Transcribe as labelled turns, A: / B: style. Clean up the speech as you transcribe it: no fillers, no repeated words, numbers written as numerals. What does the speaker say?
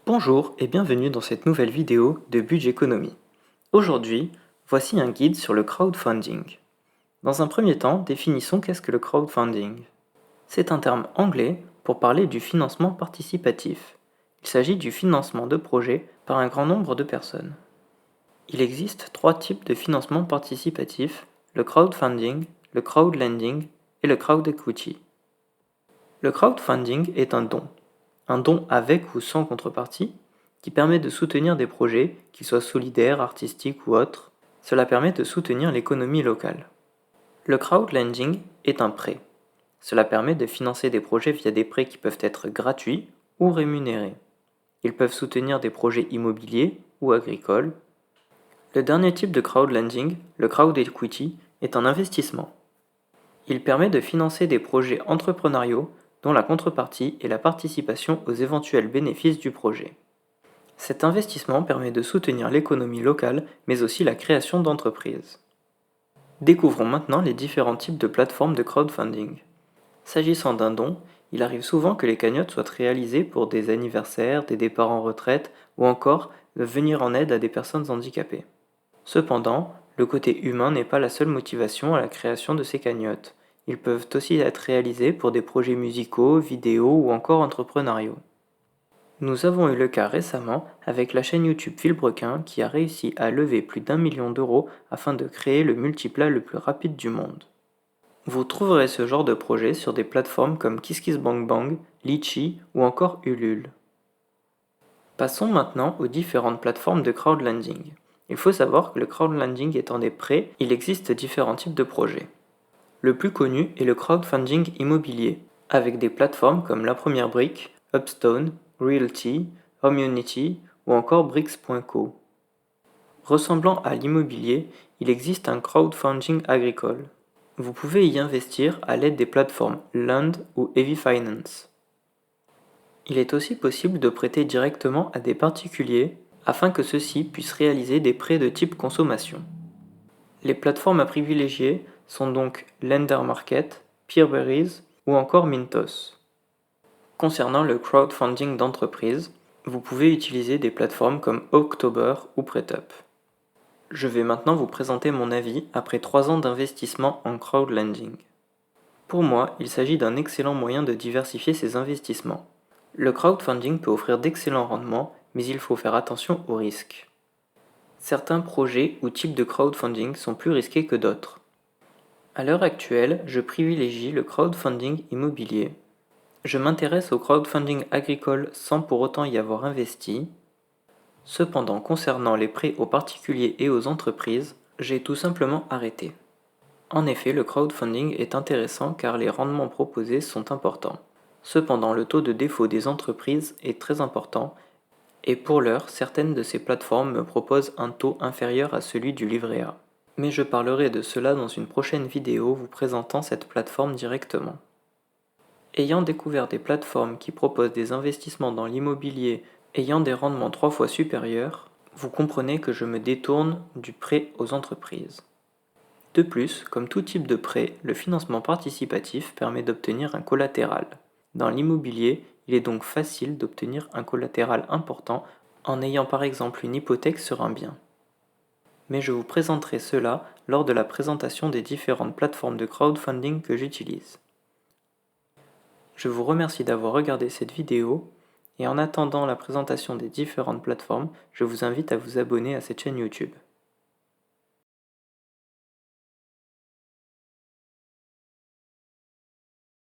A: Bonjour et bienvenue dans cette nouvelle vidéo de Budgeconomy. Aujourd'hui, voici un guide sur le crowdfunding. Dans un premier temps, définissons qu'est-ce que le crowdfunding. C'est un terme anglais pour parler du financement participatif. Il s'agit du financement de projets par un grand nombre de personnes. Il existe trois types de financement participatif, le crowdfunding, le crowdlending et le crowd equity. Le crowdfunding est un don avec ou sans contrepartie, qui permet de soutenir des projets, qu'ils soient solidaires, artistiques ou autres. Cela permet de soutenir l'économie locale. Le crowdlending est un prêt. Cela permet de financer des projets via des prêts qui peuvent être gratuits ou rémunérés. Ils peuvent soutenir des projets immobiliers ou agricoles. Le dernier type de crowdlending, le crowd equity, est un investissement. Il permet de financer des projets entrepreneuriaux dont la contrepartie est la participation aux éventuels bénéfices du projet. Cet investissement permet de soutenir l'économie locale, mais aussi la création d'entreprises. Découvrons maintenant les différents types de plateformes de crowdfunding. S'agissant d'un don, il arrive souvent que les cagnottes soient réalisées pour des anniversaires, des départs en retraite ou encore venir en aide à des personnes handicapées. Cependant, le côté humain n'est pas la seule motivation à la création de ces cagnottes. Ils peuvent aussi être réalisés pour des projets musicaux, vidéo ou encore entrepreneuriaux. Nous avons eu le cas récemment avec la chaîne YouTube Villebrequin qui a réussi à lever plus d'1 million d'euros afin de créer le multiplat le plus rapide du monde. Vous trouverez ce genre de projet sur des plateformes comme KissKissBankBank, Litchi ou encore Ulule. Passons maintenant aux différentes plateformes de crowdlending. Il faut savoir que le crowdlending étant des prêts, il existe différents types de projets. Le plus connu est le crowdfunding immobilier, avec des plateformes comme La Première Brique, Upstone, Realty, Homeunity ou encore Bricks.co. Ressemblant à l'immobilier, il existe un crowdfunding agricole. Vous pouvez y investir à l'aide des plateformes Land ou Heavy Finance. Il est aussi possible de prêter directement à des particuliers afin que ceux-ci puissent réaliser des prêts de type consommation. Les plateformes à privilégier sont donc Lender Market, Peerberries ou encore Mintos. Concernant le crowdfunding d'entreprise, vous pouvez utiliser des plateformes comme October ou PretUp. Je vais maintenant vous présenter mon avis après 3 ans d'investissement en crowdlending. Pour moi, il s'agit d'un excellent moyen de diversifier ses investissements. Le crowdfunding peut offrir d'excellents rendements, mais il faut faire attention aux risques. Certains projets ou types de crowdfunding sont plus risqués que d'autres. À l'heure actuelle, je privilégie le crowdfunding immobilier. Je m'intéresse au crowdfunding agricole sans pour autant y avoir investi. Cependant, concernant les prêts aux particuliers et aux entreprises, j'ai tout simplement arrêté. En effet, le crowdfunding est intéressant car les rendements proposés sont importants. Cependant, le taux de défaut des entreprises est très important et pour l'heure, certaines de ces plateformes me proposent un taux inférieur à celui du livret A. Mais je parlerai de cela dans une prochaine vidéo vous présentant cette plateforme directement. Ayant découvert des plateformes qui proposent des investissements dans l'immobilier ayant des rendements 3 fois supérieurs, vous comprenez que je me détourne du prêt aux entreprises. De plus, comme tout type de prêt, le financement participatif permet d'obtenir un collatéral. Dans l'immobilier, il est donc facile d'obtenir un collatéral important en ayant par exemple une hypothèque sur un bien. Mais je vous présenterai cela lors de la présentation des différentes plateformes de crowdfunding que j'utilise. Je vous remercie d'avoir regardé cette vidéo et en attendant la présentation des différentes plateformes, je vous invite à vous abonner à cette chaîne YouTube.